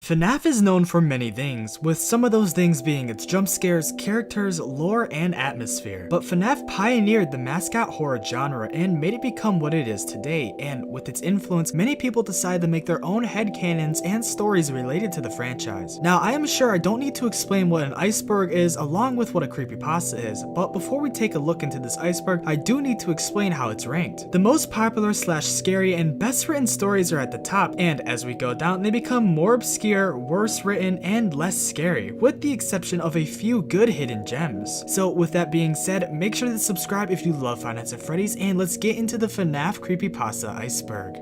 FNAF is known for many things, with some of those things being its jump scares, characters, lore, and atmosphere. But FNAF pioneered the mascot horror genre and made it become what it is today, and with its influence, many people decided to make their own headcanons and stories related to the franchise. Now, I am sure I don't need to explain what an iceberg is along with what a creepypasta is, but before we take a look into this iceberg, I do need to explain how it's ranked. The most popular / scary and best written stories are at the top, and as we go down, they become more obscure, worse written, and less scary, with the exception of a few good hidden gems. So with that being said, make sure to subscribe if you love Five Nights at Freddy's, and let's get into the FNAF Creepypasta Iceberg.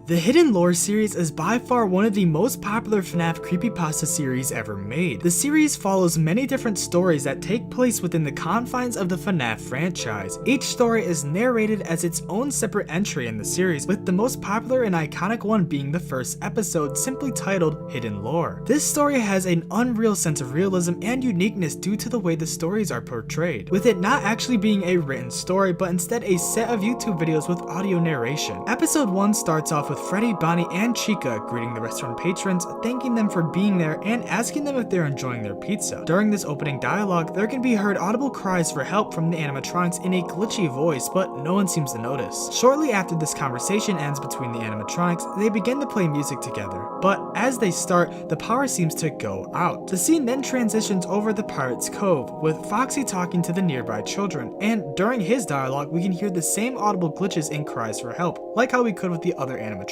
The Hidden Lore series is by far one of the most popular FNAF creepypasta series ever made. The series follows many different stories that take place within the confines of the FNAF franchise. Each story is narrated as its own separate entry in the series, with the most popular and iconic one being the first episode, simply titled Hidden Lore. This story has an unreal sense of realism and uniqueness due to the way the stories are portrayed, with it not actually being a written story, but instead a set of YouTube videos with audio narration. Episode 1 starts off with Freddy, Bonnie, and Chica greeting the restaurant patrons, thanking them for being there and asking them if they're enjoying their pizza. During this opening dialogue, there can be heard audible cries for help from the animatronics in a glitchy voice, but no one seems to notice. Shortly after this conversation ends between the animatronics, they begin to play music together, but as they start, the power seems to go out. The scene then transitions over the Pirate's Cove, with Foxy talking to the nearby children, and during his dialogue, we can hear the same audible glitches and cries for help, like how we could with the other animatronics.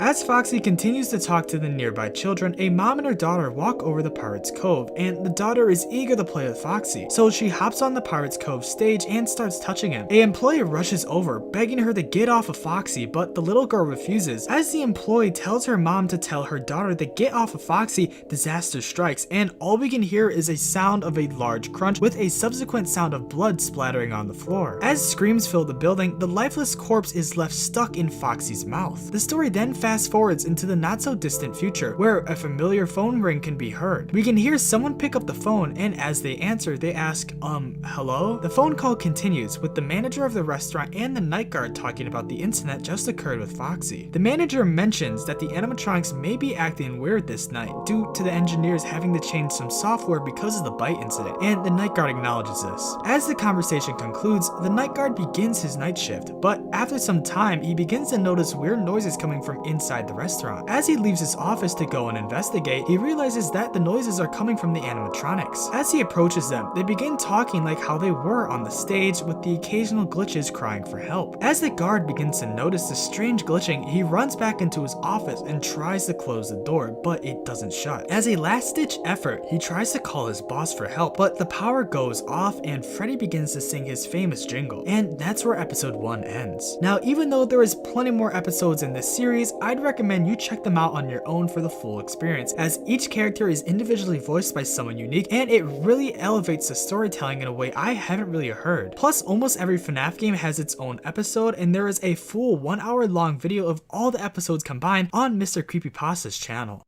As Foxy continues to talk to the nearby children, a mom and her daughter walk over the Pirate's Cove, and the daughter is eager to play with Foxy, so she hops on the Pirate's Cove stage and starts touching him. An employee rushes over, begging her to get off of Foxy, but the little girl refuses. As the employee tells her mom to tell her daughter to get off of Foxy, disaster strikes, and all we can hear is a sound of a large crunch with a subsequent sound of blood splattering on the floor. As screams fill the building, the lifeless corpse is left stuck in Foxy's mouth. The story then fast forwards into the not so distant future, where a familiar phone ring can be heard. We can hear someone pick up the phone, and as they answer, they ask, hello? The phone call continues, with the manager of the restaurant and the night guard talking about the incident that just occurred with Foxy. The manager mentions that the animatronics may be acting weird this night, due to the engineers having to change some software because of the bite incident, and the night guard acknowledges this. As the conversation concludes, the night guard begins his night shift, but after some time, he begins to notice weird noises coming from inside the restaurant. As he leaves his office to go and investigate, he realizes that the noises are coming from the animatronics. As he approaches them, they begin talking like how they were on the stage, with the occasional glitches crying for help. As the guard begins to notice the strange glitching, he runs back into his office and tries to close the door, but it doesn't shut. As a last-ditch effort, he tries to call his boss for help, but the power goes off and Freddy begins to sing his famous jingle, and that's where episode 1 ends. Now, even though there is plenty more episodes in this series, I'd recommend you check them out on your own for the full experience, as each character is individually voiced by someone unique, and it really elevates the storytelling in a way I haven't really heard. Plus, almost every FNAF game has its own episode, and there is a full 1 hour long video of all the episodes combined on Mr. Creepypasta's channel.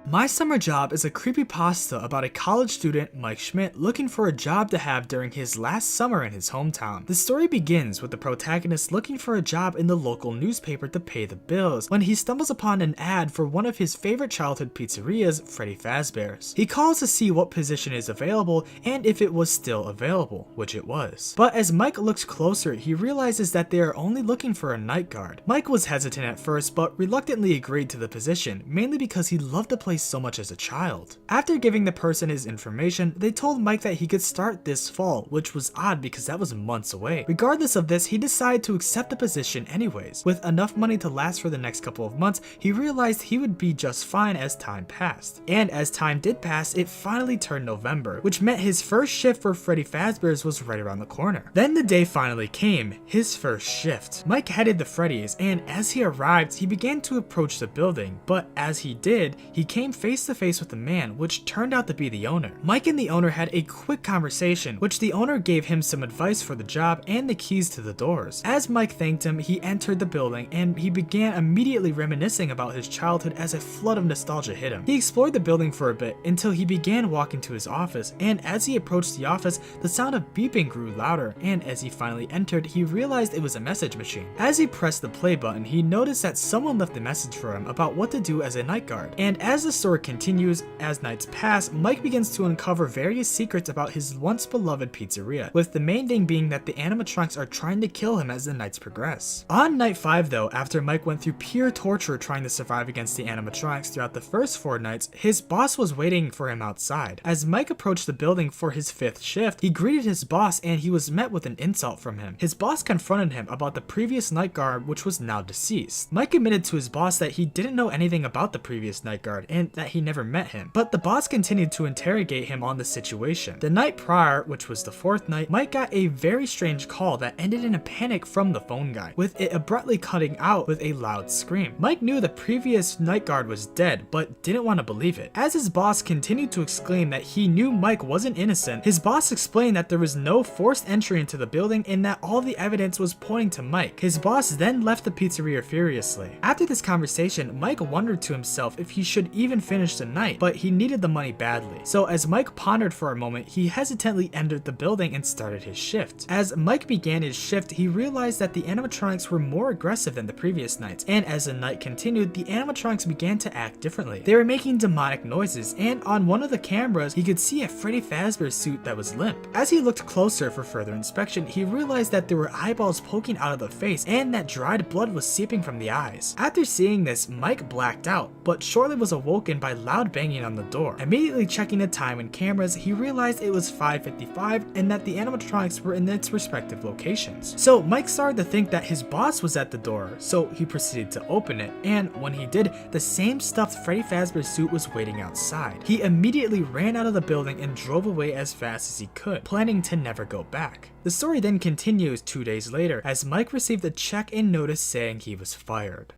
My Summer Job is a creepypasta about a college student, Mike Schmidt, looking for a job to have during his last summer in his hometown. The story begins with the protagonist looking for a job in the local newspaper to pay the bills, when he stumbles upon an ad for one of his favorite childhood pizzerias, Freddy Fazbear's. He calls to see what position is available and if it was still available, which it was. But as Mike looks closer, he realizes that they are only looking for a night guard. Mike was hesitant at first, but reluctantly agreed to the position, mainly because he loved the place so much as a child. After giving the person his information, they told Mike that he could start this fall, which was odd because that was months away. Regardless of this, he decided to accept the position anyways. With enough money to last for the next couple of months, he realized he would be just fine as time passed. And as time did pass, it finally turned November, which meant his first shift for Freddy Fazbear's was right around the corner. Then the day finally came, his first shift. Mike headed to Freddy's, and as he arrived, he began to approach the building, but as he did, he came came face to face with a man, which turned out to be the owner. Mike and the owner had a quick conversation, which the owner gave him some advice for the job and the keys to the doors. As Mike thanked him, he entered the building and he began immediately reminiscing about his childhood as a flood of nostalgia hit him. He explored the building for a bit until he began walking to his office, and as he approached the office, the sound of beeping grew louder, and as he finally entered, he realized it was a message machine. As he pressed the play button, he noticed that someone left a message for him about what to do as a night guard. And as the story continues, as nights pass, Mike begins to uncover various secrets about his once beloved pizzeria, with the main thing being that the animatronics are trying to kill him as the nights progress. On night 5 though, after Mike went through pure torture trying to survive against the animatronics throughout the first 4 nights, his boss was waiting for him outside. As Mike approached the building for his 5th shift, he greeted his boss and he was met with an insult from him. His boss confronted him about the previous night guard, which was now deceased. Mike admitted to his boss that he didn't know anything about the previous night guard and that he never met him, but the boss continued to interrogate him on the situation. The night prior, which was the 4th night, Mike got a very strange call that ended in a panic from the phone guy, with it abruptly cutting out with a loud scream. Mike knew the previous night guard was dead, but didn't want to believe it. As his boss continued to exclaim that he knew Mike wasn't innocent, his boss explained that there was no forced entry into the building and that all the evidence was pointing to Mike. His boss then left the pizzeria furiously. After this conversation, Mike wondered to himself if he should even finish the night, but he needed the money badly. So as Mike pondered for a moment, he hesitantly entered the building and started his shift. As Mike began his shift, he realized that the animatronics were more aggressive than the previous nights, and as the night continued, the animatronics began to act differently. They were making demonic noises, and on one of the cameras, he could see a Freddy Fazbear suit that was limp. As he looked closer for further inspection, he realized that there were eyeballs poking out of the face and that dried blood was seeping from the eyes. After seeing this, Mike blacked out, but shortly was awoken by loud banging on the door. Immediately checking the time and cameras, he realized it was 5:55 and that the animatronics were in its respective locations. So Mike started to think that his boss was at the door, so he proceeded to open it, and when he did, the same stuffed Freddy Fazbear suit was waiting outside. He immediately ran out of the building and drove away as fast as he could, planning to never go back. The story then continues 2 days later, as Mike received a check and notice saying he was fired.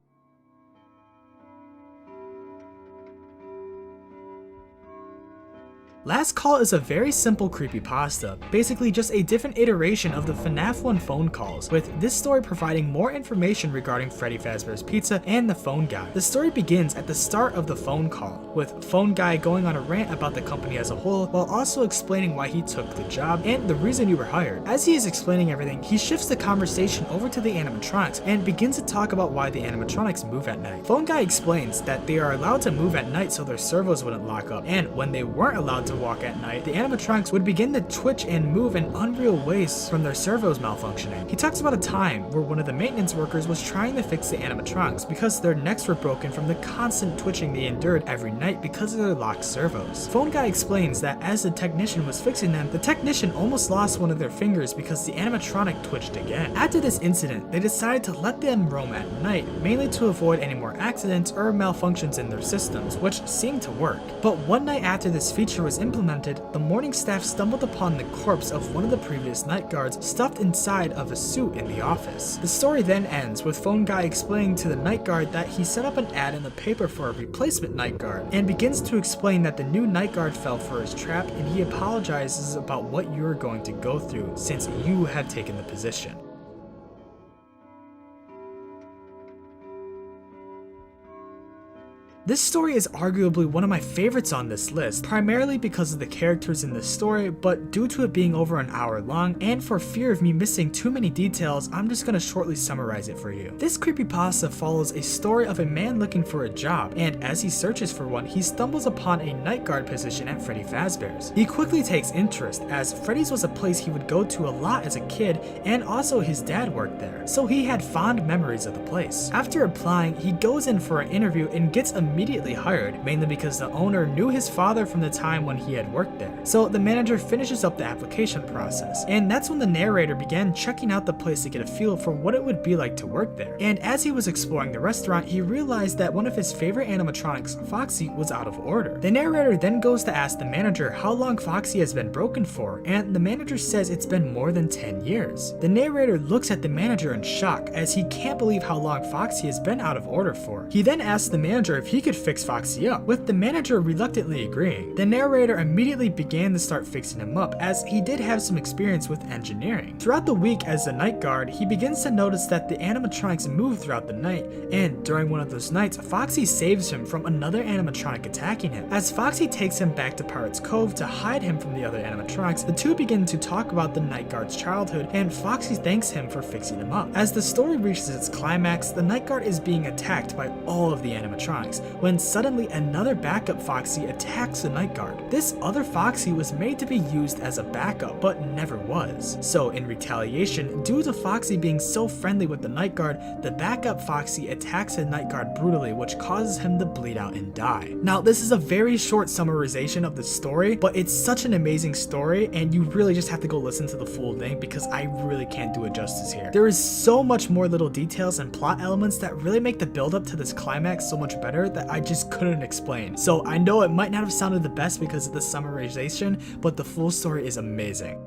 Last Call is a very simple creepypasta, basically just a different iteration of the FNAF 1 phone calls, with this story providing more information regarding Freddy Fazbear's Pizza and the phone guy. The story begins at the start of the phone call, with phone guy going on a rant about the company as a whole, while also explaining why he took the job and the reason you were hired. As he is explaining everything, he shifts the conversation over to the animatronics and begins to talk about why the animatronics move at night. Phone guy explains that they are allowed to move at night so their servos wouldn't lock up, and when they weren't allowed to walk at night, the animatronics would begin to twitch and move in unreal ways from their servos malfunctioning. He talks about a time where one of the maintenance workers was trying to fix the animatronics because their necks were broken from the constant twitching they endured every night because of their locked servos. Phone guy explains that as the technician was fixing them, the technician almost lost one of their fingers because the animatronic twitched again. After this incident, they decided to let them roam at night, mainly to avoid any more accidents or malfunctions in their systems, which seemed to work. But one night after this feature was implemented, the morning staff stumbled upon the corpse of one of the previous night guards stuffed inside of a suit in the office. The story then ends with phone guy explaining to the night guard that he set up an ad in the paper for a replacement night guard, and begins to explain that the new night guard fell for his trap and he apologizes about what you are going to go through since you have taken the position. This story is arguably one of my favorites on this list, primarily because of the characters in this story, but due to it being over an hour long, and for fear of me missing too many details, I'm just gonna shortly summarize it for you. This creepypasta follows a story of a man looking for a job, and as he searches for one, he stumbles upon a night guard position at Freddy Fazbear's. He quickly takes interest, as Freddy's was a place he would go to a lot as a kid, and also his dad worked there, so he had fond memories of the place. After applying, he goes in for an interview and gets immediately hired, mainly because the owner knew his father from the time when he had worked there. So the manager finishes up the application process, and that's when the narrator began checking out the place to get a feel for what it would be like to work there. And as he was exploring the restaurant, he realized that one of his favorite animatronics, Foxy, was out of order. The narrator then goes to ask the manager how long Foxy has been broken for, and the manager says it's been more than 10 years. The narrator looks at the manager in shock, as he can't believe how long Foxy has been out of order for. He then asks the manager if he could could fix Foxy up, with the manager reluctantly agreeing. The narrator immediately began to start fixing him up, as he did have some experience with engineering. Throughout the week as the night guard, he begins to notice that the animatronics move throughout the night, and during one of those nights, Foxy saves him from another animatronic attacking him. As Foxy takes him back to Pirate's Cove to hide him from the other animatronics, the two begin to talk about the night guard's childhood, and Foxy thanks him for fixing him up. As the story reaches its climax, the night guard is being attacked by all of the animatronics, when suddenly another backup Foxy attacks the night guard. This other Foxy was made to be used as a backup, but never was. So in retaliation, due to Foxy being so friendly with the night guard, the backup Foxy attacks the night guard brutally, which causes him to bleed out and die. Now, this is a very short summarization of the story, but it's such an amazing story, and you really just have to go listen to the full thing because I really can't do it justice here. There is so much more little details and plot elements that really make the build up to this climax so much better that I just couldn't explain. So I know it might not have sounded the best because of the summarization, but the full story is amazing.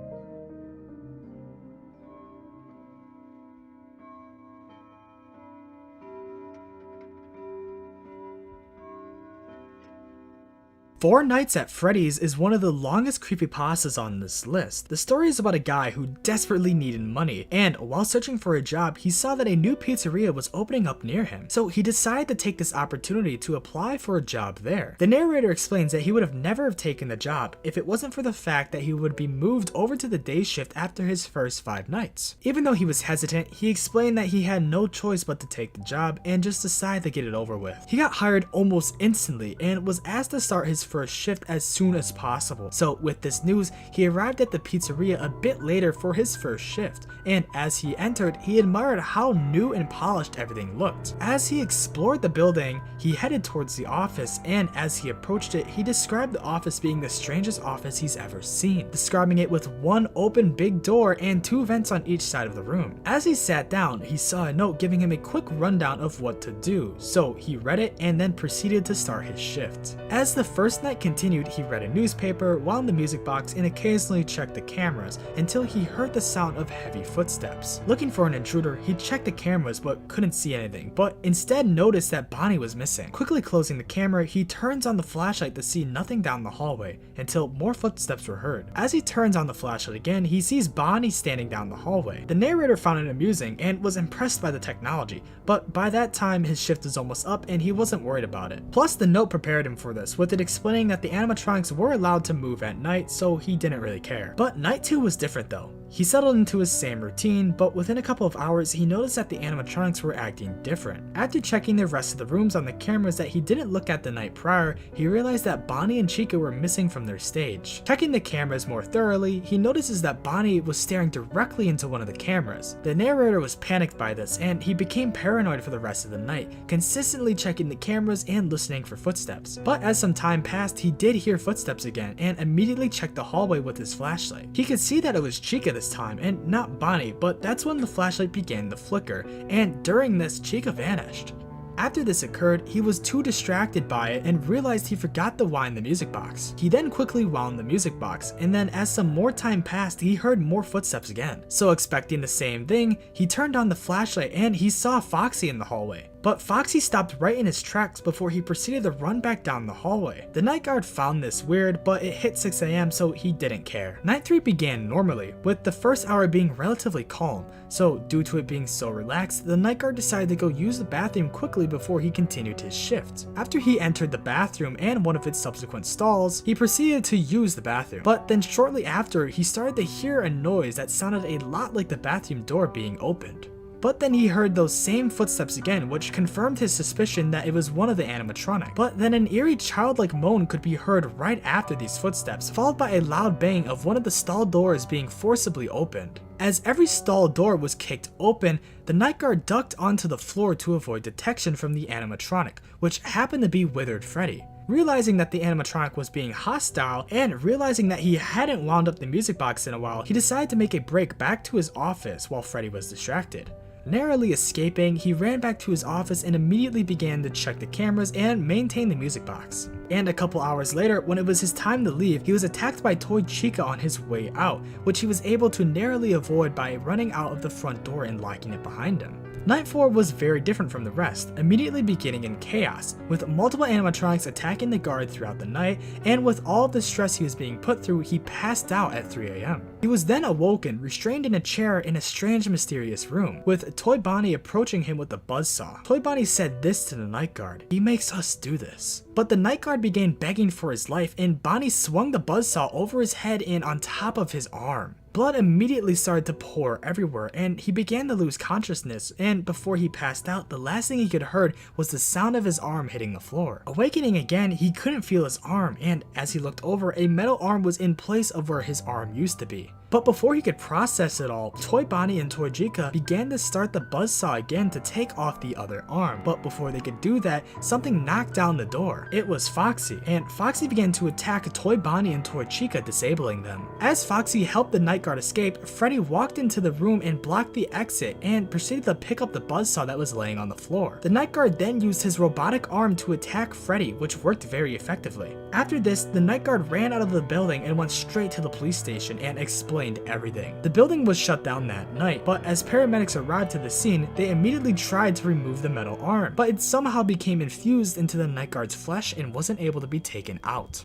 Four Nights at Freddy's is one of the longest creepypastas on this list. The story is about a guy who desperately needed money, and while searching for a job, he saw that a new pizzeria was opening up near him. So he decided to take this opportunity to apply for a job there. The narrator explains that he would have never have taken the job if it wasn't for the fact that he would be moved over to the day shift after his first 5 nights. Even though he was hesitant, he explained that he had no choice but to take the job and just decide to get it over with. He got hired almost instantly and was asked to start his first shift as soon as possible. So with this news, he arrived at the pizzeria a bit later for his first shift, and as he entered, he admired how new and polished everything looked. As he explored the building, he headed towards the office, and as he approached it, he described the office being the strangest office he's ever seen, describing it with one open big door and 2 vents on each side of the room. As he sat down, he saw a note giving him a quick rundown of what to do, so he read it and then proceeded to start his shift. As the first night continued, he read a newspaper, wound the music box, and occasionally checked the cameras until he heard the sound of heavy footsteps. Looking for an intruder, he checked the cameras but couldn't see anything, but instead noticed that Bonnie was missing. Quickly closing the camera, he turns on the flashlight to see nothing down the hallway until more footsteps were heard. As he turns on the flashlight again, he sees Bonnie standing down the hallway. The narrator found it amusing and was impressed by the technology, but by that time his shift was almost up and he wasn't worried about it. Plus, the note prepared him for this, with it explaining that the animatronics were allowed to move at night, so he didn't really care. But night 2 was different though. He settled into his same routine, but within a couple of hours he noticed that the animatronics were acting different. After checking the rest of the rooms on the cameras that he didn't look at the night prior, he realized that Bonnie and Chica were missing from their stage. Checking the cameras more thoroughly, he notices that Bonnie was staring directly into one of the cameras. The narrator was panicked by this, and he became paranoid for the rest of the night, consistently checking the cameras and listening for footsteps. But as some time passed, he did hear footsteps again and immediately checked the hallway with his flashlight. He could see that it was Chica this time and not Bonnie, but that's when the flashlight began to flicker, and during this, Chica vanished. After this occurred, he was too distracted by it and realized he forgot to wind the music box. He then quickly wound the music box, and then as some more time passed, he heard more footsteps again. So expecting the same thing, he turned on the flashlight and he saw Foxy in the hallway. But Foxy stopped right in his tracks before he proceeded to run back down the hallway. The night guard found this weird, but it hit 6 AM so he didn't care. Night 3 began normally, with the first hour being relatively calm, so due to it being so relaxed, the night guard decided to go use the bathroom quickly before he continued his shift. After he entered the bathroom and one of its subsequent stalls, he proceeded to use the bathroom. But then shortly after, he started to hear a noise that sounded a lot like the bathroom door being opened. But then he heard those same footsteps again, which confirmed his suspicion that it was one of the animatronic. But then an eerie childlike moan could be heard right after these footsteps, followed by a loud bang of one of the stall doors being forcibly opened. As every stall door was kicked open, the night guard ducked onto the floor to avoid detection from the animatronic, which happened to be Withered Freddy. Realizing that the animatronic was being hostile and realizing that he hadn't wound up the music box in a while, he decided to make a break back to his office while Freddy was distracted. Narrowly escaping, he ran back to his office and immediately began to check the cameras and maintain the music box. And a couple hours later, when it was his time to leave, he was attacked by Toy Chica on his way out, which he was able to narrowly avoid by running out of the front door and locking it behind him. Night 4 was very different from the rest, immediately beginning in chaos, with multiple animatronics attacking the guard throughout the night, and with all of the stress he was being put through, he passed out at 3 AM. He was then awoken, restrained in a chair in a strange mysterious room, with Toy Bonnie approaching him with a buzzsaw. Toy Bonnie said this to the night guard: "He makes us do this." But the night guard began begging for his life, and Bonnie swung the buzzsaw over his head and on top of his arm. Blood immediately started to pour everywhere, and he began to lose consciousness, and before he passed out, the last thing he could heard was the sound of his arm hitting the floor. Awakening again, he couldn't feel his arm, and as he looked over, a metal arm was in place of where his arm used to be. But before he could process it all, Toy Bonnie and Toy Chica began to start the buzzsaw again to take off the other arm. But before they could do that, something knocked down the door. It was Foxy, and Foxy began to attack Toy Bonnie and Toy Chica, disabling them. As Foxy helped the night guard escape, Freddy walked into the room and blocked the exit and proceeded to pick up the buzzsaw that was laying on the floor. The night guard then used his robotic arm to attack Freddy, which worked very effectively. After this, the night guard ran out of the building and went straight to the police station and explained everything. The building was shut down that night, but as paramedics arrived to the scene, they immediately tried to remove the metal arm, but it somehow became infused into the night guard's flesh and wasn't able to be taken out.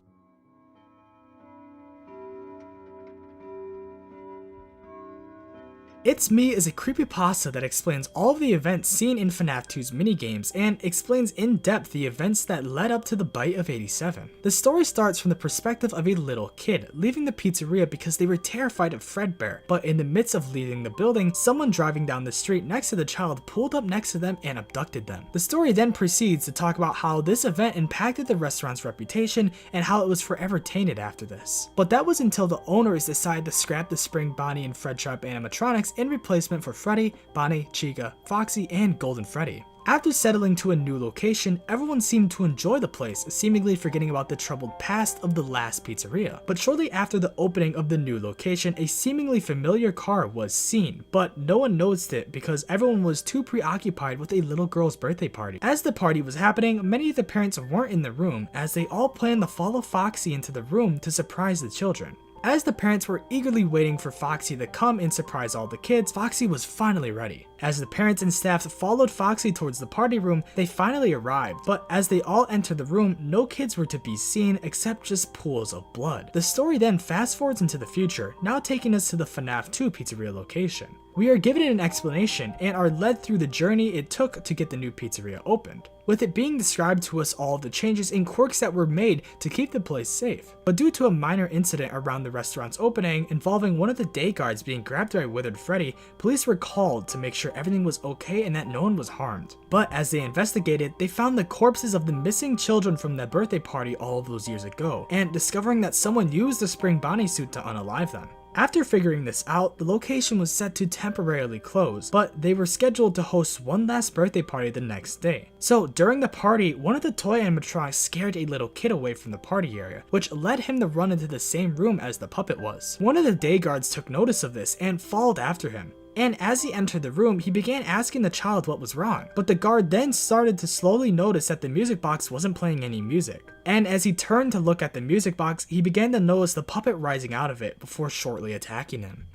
It's Me is a creepypasta that explains all of the events seen in FNAF 2's minigames and explains in depth the events that led up to the bite of 87. The story starts from the perspective of a little kid leaving the pizzeria because they were terrified of Fredbear, but in the midst of leaving the building, someone driving down the street next to the child pulled up next to them and abducted them. The story then proceeds to talk about how this event impacted the restaurant's reputation and how it was forever tainted after this. But that was until the owners decided to scrap the Spring Bonnie and Fred Sharp animatronics in replacement for Freddy, Bonnie, Chica, Foxy, and Golden Freddy. After settling to a new location, everyone seemed to enjoy the place, seemingly forgetting about the troubled past of the last pizzeria. But shortly after the opening of the new location, a seemingly familiar car was seen, but no one noticed it because everyone was too preoccupied with a little girl's birthday party. As the party was happening, many of the parents weren't in the room, as they all planned to follow Foxy into the room to surprise the children. As the parents were eagerly waiting for Foxy to come and surprise all the kids, Foxy was finally ready. As the parents and staff followed Foxy towards the party room, they finally arrived, but as they all entered the room, no kids were to be seen except just pools of blood. The story then fast forwards into the future, now taking us to the FNAF 2 pizzeria location. We are given an explanation and are led through the journey it took to get the new pizzeria opened, with it being described to us all of the changes and quirks that were made to keep the place safe. But due to a minor incident around the restaurant's opening involving one of the day guards being grabbed by Withered Freddy, police were called to make sure everything was okay and that no one was harmed. But as they investigated, they found the corpses of the missing children from that birthday party all of those years ago, and discovering that someone used the Spring Bonnie suit to unalive them. After figuring this out, the location was set to temporarily close, but they were scheduled to host one last birthday party the next day. So during the party, one of the toy animatronics scared a little kid away from the party area, which led him to run into the same room as the puppet was. One of the day guards took notice of this and followed after him. And as he entered the room, he began asking the child what was wrong. But the guard then started to slowly notice that the music box wasn't playing any music. And as he turned to look at the music box, he began to notice the puppet rising out of it before shortly attacking him.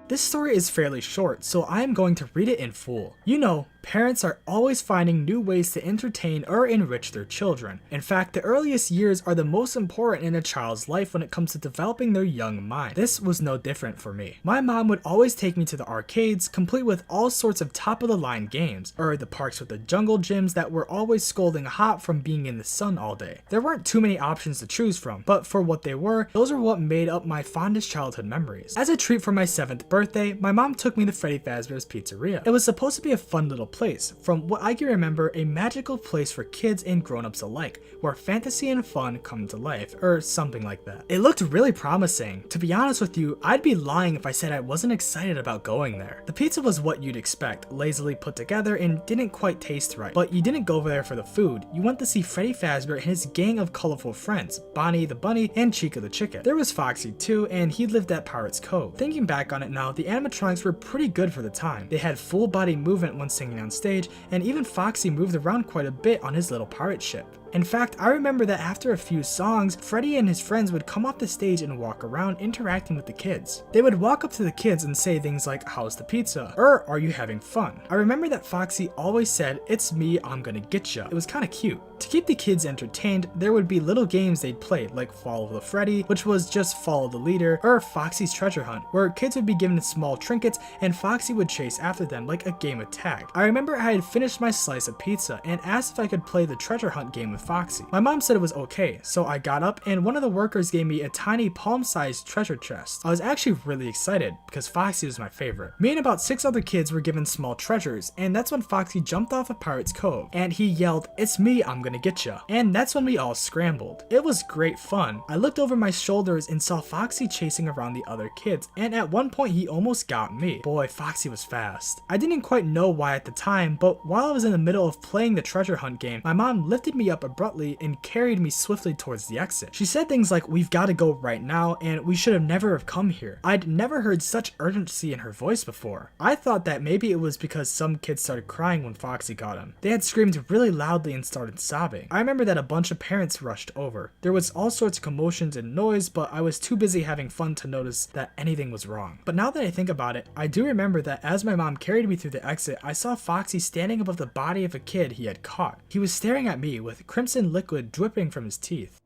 This story is fairly short, so I am going to read it in full. You know, parents are always finding new ways to entertain or enrich their children. In fact, the earliest years are the most important in a child's life when it comes to developing their young mind. This was no different for me. My mom would always take me to the arcades, complete with all sorts of top-of-the-line games, or the parks with the jungle gyms that were always scolding hot from being in the sun all day. There weren't too many options to choose from, but for what they were, those are what made up my fondest childhood memories. As a treat for my 7th birthday, my mom took me to Freddy Fazbear's Pizzeria. It was supposed to be a fun little place, from what I can remember, a magical place for kids and grown-ups alike, where fantasy and fun come to life, or something like that. It looked really promising. To be honest with you, I'd be lying if I said I wasn't excited about going there. The pizza was what you'd expect, lazily put together and didn't quite taste right, but you didn't go over there for the food. You went to see Freddy Fazbear and his gang of colorful friends, Bonnie the bunny and Chica the chicken. There was Foxy too, and he lived at Pirate's Cove. Thinking back on it now, now, the animatronics were pretty good for the time. They had full body movement when singing on stage, and even Foxy moved around quite a bit on his little pirate ship. In fact, I remember that after a few songs, Freddy and his friends would come off the stage and walk around interacting with the kids. They would walk up to the kids and say things like, "How's the pizza?" or "Are you having fun?" I remember that Foxy always said, "It's me, I'm gonna get ya." It was kinda cute. To keep the kids entertained, there would be little games they'd play, like Follow the Freddy, which was just follow the leader, or Foxy's Treasure Hunt, where kids would be given small trinkets and Foxy would chase after them like a game of tag. I remember I had finished my slice of pizza and asked if I could play the treasure hunt game with Foxy. My mom said it was okay, so I got up and one of the workers gave me a tiny palm-sized treasure chest. I was actually really excited because Foxy was my favorite. Me and about 6 other kids were given small treasures, and that's when Foxy jumped off of Pirate's Cove and he yelled, "It's me, I'm gonna get ya." And that's when we all scrambled. It was great fun. I looked over my shoulders and saw Foxy chasing around the other kids, and at one point he almost got me. Boy, Foxy was fast. I didn't quite know why at the time, but while I was in the middle of playing the treasure hunt game, my mom lifted me up abruptly and carried me swiftly towards the exit. She said things like, "We've got to go right now, and we should have never have come here." I'd never heard such urgency in her voice before. I thought that maybe it was because some kids started crying when Foxy got him. They had screamed really loudly and started sobbing. I remember that a bunch of parents rushed over. There was all sorts of commotions and noise, but I was too busy having fun to notice that anything was wrong. But now that I think about it, I do remember that as my mom carried me through the exit, I saw Foxy standing above the body of a kid he had caught. He was staring at me with crimson liquid dripping from his teeth.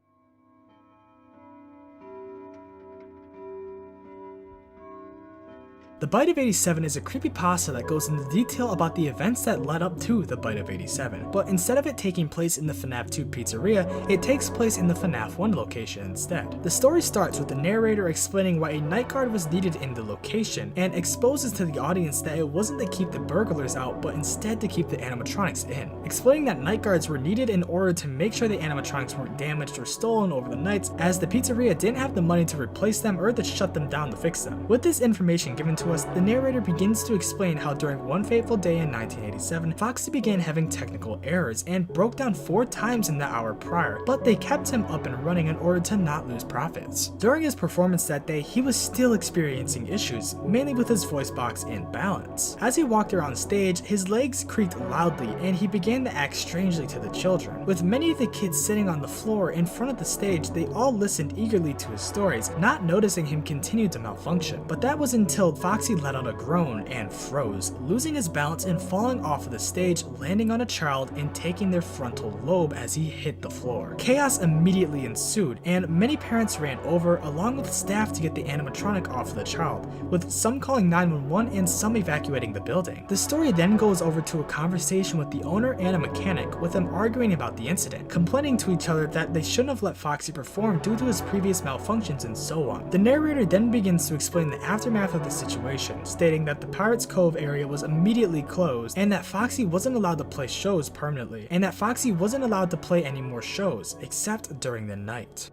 The Bite of 87 is a creepypasta that goes into detail about the events that led up to the Bite of 87, but instead of it taking place in the FNAF 2 pizzeria, it takes place in the FNAF 1 location instead. The story starts with the narrator explaining why a night guard was needed in the location, and exposes to the audience that it wasn't to keep the burglars out, but instead to keep the animatronics in, explaining that night guards were needed in order to make sure the animatronics weren't damaged or stolen over the nights, as the pizzeria didn't have the money to replace them or to shut them down to fix them. With this information given to us, the narrator begins to explain how during one fateful day in 1987, Foxy began having technical errors and broke down 4 times in the hour prior, but they kept him up and running in order to not lose profits. During his performance that day, he was still experiencing issues, mainly with his voice box and balance. As he walked around stage, his legs creaked loudly and he began to act strangely to the children. With many of the kids sitting on the floor in front of the stage, they all listened eagerly to his stories, not noticing him continue to malfunction. But that was until Foxy let out a groan and froze, losing his balance and falling off of the stage, landing on a child and taking their frontal lobe as he hit the floor. Chaos immediately ensued, and many parents ran over along with staff to get the animatronic off of the child, with some calling 911 and some evacuating the building. The story then goes over to a conversation with the owner and a mechanic, with them arguing about the incident, complaining to each other that they shouldn't have let Foxy perform due to his previous malfunctions and so on. The narrator then begins to explain the aftermath of the situation, stating that the Pirates Cove area was immediately closed and that Foxy wasn't allowed to play shows permanently, and that Foxy wasn't allowed to play any more shows except during the night.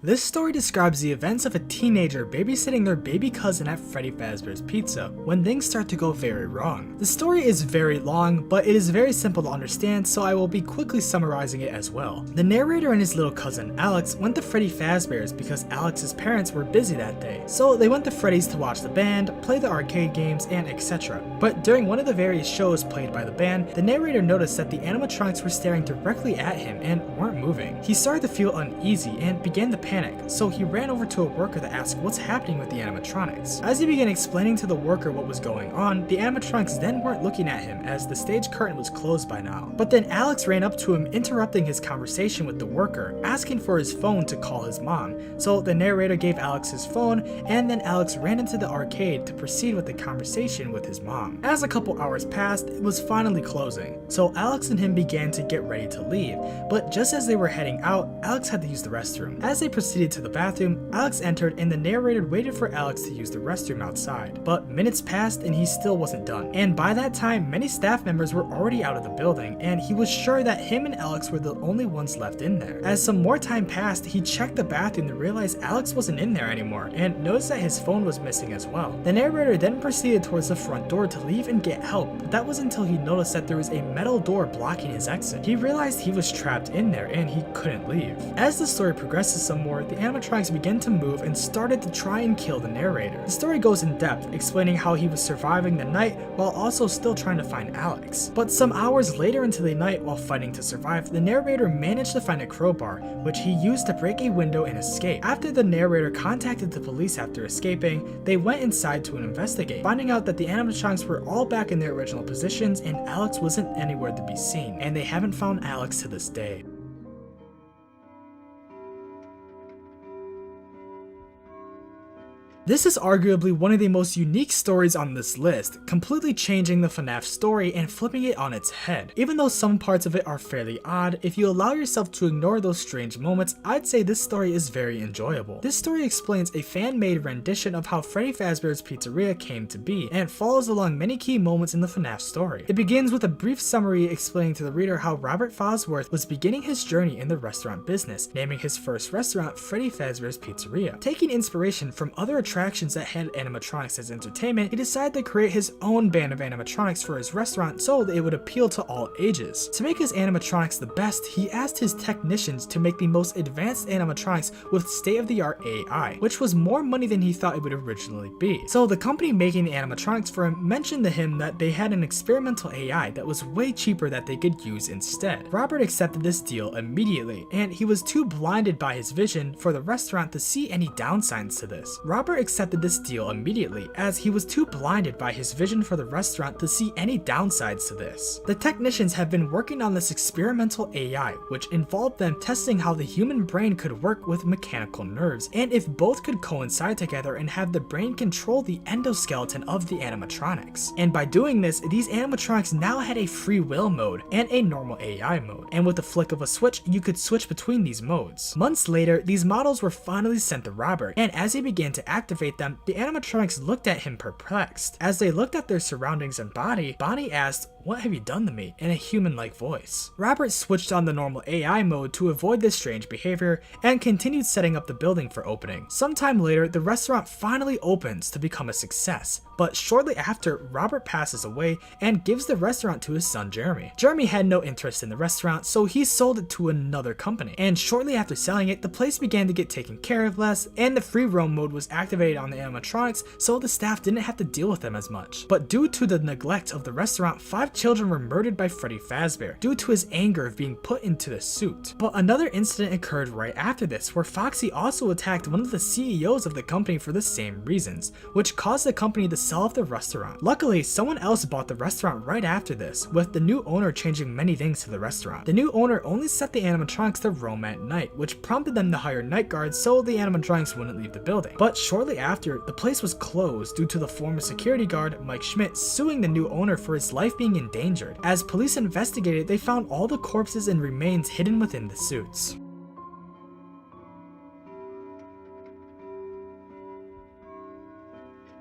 This story describes the events of a teenager babysitting their baby cousin at Freddy Fazbear's Pizza when things start to go very wrong. The story is very long, but it is very simple to understand, so I will be quickly summarizing it as well. The narrator and his little cousin Alex went to Freddy Fazbear's because Alex's parents were busy that day, so they went to Freddy's to watch the band, play the arcade games, and etc. But during one of the various shows played by the band, the narrator noticed that the animatronics were staring directly at him and weren't moving. He started to feel uneasy and began to panic, so he ran over to a worker to ask what's happening with the animatronics. As he began explaining to the worker what was going on, the animatronics then weren't looking at him as the stage curtain was closed by now. But then Alex ran up to him, interrupting his conversation with the worker, asking for his phone to call his mom. So the narrator gave Alex his phone, and then Alex ran into the arcade to proceed with the conversation with his mom. As a couple hours passed, it was finally closing, so Alex and him began to get ready to leave, but just as they were heading out, Alex had to use the restroom. As they proceeded to the bathroom, Alex entered and the narrator waited for Alex to use the restroom outside. But minutes passed and he still wasn't done. And by that time, many staff members were already out of the building, and he was sure that him and Alex were the only ones left in there. As some more time passed, he checked the bathroom to realize Alex wasn't in there anymore and noticed that his phone was missing as well. The narrator then proceeded towards the front door to leave and get help, but that was until he noticed that there was a metal door blocking his exit. He realized he was trapped in there and he couldn't leave. As the story progresses some more, the animatronics began to move and started to try and kill the narrator. The story goes in depth, explaining how he was surviving the night while also still trying to find Alex. But some hours later into the night, while fighting to survive, the narrator managed to find a crowbar, which he used to break a window and escape. After the narrator contacted the police after escaping, they went inside to investigate, finding out that the animatronics were all back in their original positions and Alex wasn't anywhere to be seen, and they haven't found Alex to this day. This is arguably one of the most unique stories on this list, completely changing the FNAF story and flipping it on its head. Even though some parts of it are fairly odd, if you allow yourself to ignore those strange moments, I'd say this story is very enjoyable. This story explains a fan-made rendition of how Freddy Fazbear's Pizzeria came to be, and follows along many key moments in the FNAF story. It begins with a brief summary explaining to the reader how Robert Fosworth was beginning his journey in the restaurant business, naming his first restaurant Freddy Fazbear's Pizzeria. Taking inspiration from other attractions that had animatronics as entertainment, he decided to create his own band of animatronics for his restaurant so that it would appeal to all ages. To make his animatronics the best, he asked his technicians to make the most advanced animatronics with state-of-the-art AI, which was more money than he thought it would originally be. So the company making the animatronics for him mentioned to him that they had an experimental AI that was way cheaper that they could use instead. Robert accepted this deal immediately, and he was too blinded by his vision for the restaurant to see any downsides to this. Robert accepted this deal immediately, as he was too blinded by his vision for the restaurant to see any downsides to this. The technicians have been working on this experimental AI, which involved them testing how the human brain could work with mechanical nerves, and if both could coincide together and have the brain control the endoskeleton of the animatronics. And by doing this, these animatronics now had a free will mode and a normal AI mode, and with the flick of a switch, you could switch between these modes. Months later, these models were finally sent to Robert, and as he began to activate them, the animatronics looked at him perplexed. As they looked at their surroundings and body, Bonnie asked, "What have you done to me?" in a human-like voice. Robert switched on the normal AI mode to avoid this strange behavior and continued setting up the building for opening. Sometime later, the restaurant finally opens to become a success, but shortly after, Robert passes away and gives the restaurant to his son Jeremy. Jeremy had no interest in the restaurant, so he sold it to another company, and shortly after selling it, the place began to get taken care of less, and the free roam mode was activated on the animatronics, so the staff didn't have to deal with them as much. But due to the neglect of the restaurant, 5 children were murdered by Freddy Fazbear due to his anger of being put into the suit. But another incident occurred right after this, where Foxy also attacked one of the CEOs of the company for the same reasons, which caused the company to sell off the restaurant. Luckily, someone else bought the restaurant right after this, with the new owner changing many things to the restaurant. The new owner only set the animatronics to roam at night, which prompted them to hire night guards so the animatronics wouldn't leave the building. But shortly after, the place was closed due to the former security guard, Mike Schmidt, suing the new owner for his life being endangered. As police investigated, they found all the corpses and remains hidden within the suits.